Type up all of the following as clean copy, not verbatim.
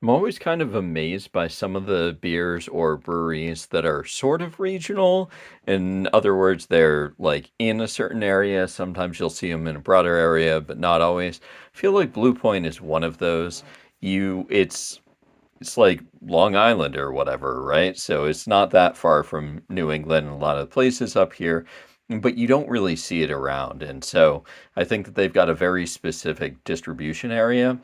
I'm always kind of amazed by some of the beers or breweries that are sort of regional. In other words, they're like in a certain area. Sometimes you'll see them in a broader area, but not always. I feel like Blue Point is one of those. It's like Long Island or whatever, right? So it's not that far from New England and a lot of places up here, but you don't really see it around. And so I think that they've got a very specific distribution area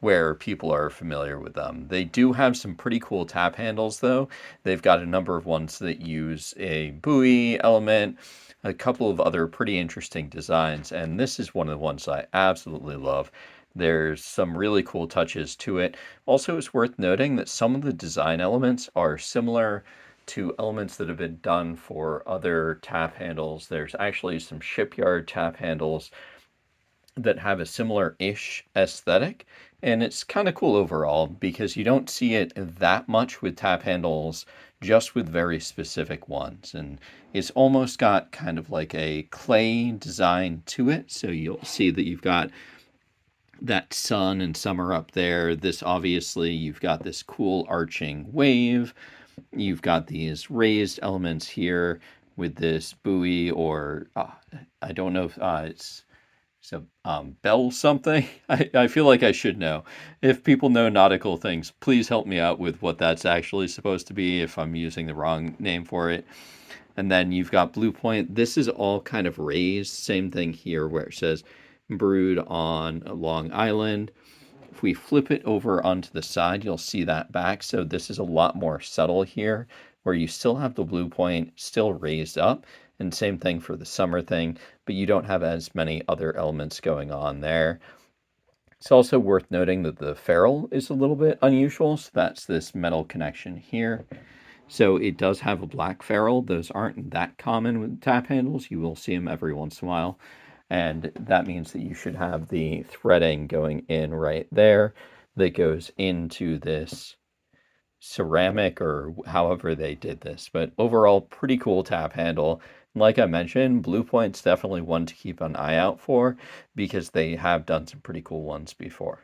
where people are familiar with them. They do have some pretty cool tap handles, though. They've got a number of ones that use a buoy element, a couple of other pretty interesting designs, and this is one of the ones I absolutely love. There's some really cool touches to it. Also, it's worth noting that some of the design elements are similar to elements that have been done for other tap handles. There's actually some shipyard tap handles that have a similar-ish aesthetic, and it's kind of cool overall because you don't see it that much with tap handles, just with very specific ones. And it's almost got kind of like a clay design to it. So you'll see that you've got that sun and summer up there. This obviously, you've got this cool arching wave. You've got these raised elements here with this buoy, or I don't know if bell something. I feel like I should know. If people know nautical things, please help me out with what that's actually supposed to be if I'm using the wrong name for it. And then you've got Blue Point. This is all kind of raised. Same thing here where it says brewed on Long Island. If we flip it over onto the side, you'll see that back. So this is a lot more subtle here, where you still have the Blue Point still raised up. And same thing for the summer thing, but you don't have as many other elements going on there. It's also worth noting that the ferrule is a little bit unusual. So that's this metal connection here. So it does have a black ferrule. Those aren't that common with tap handles. You will see them every once in a while. And that means that you should have the threading going in right there that goes into this ceramic or however they did this. But overall, pretty cool tap handle. Like I mentioned, Blue Point's definitely one to keep an eye out for because they have done some pretty cool ones before.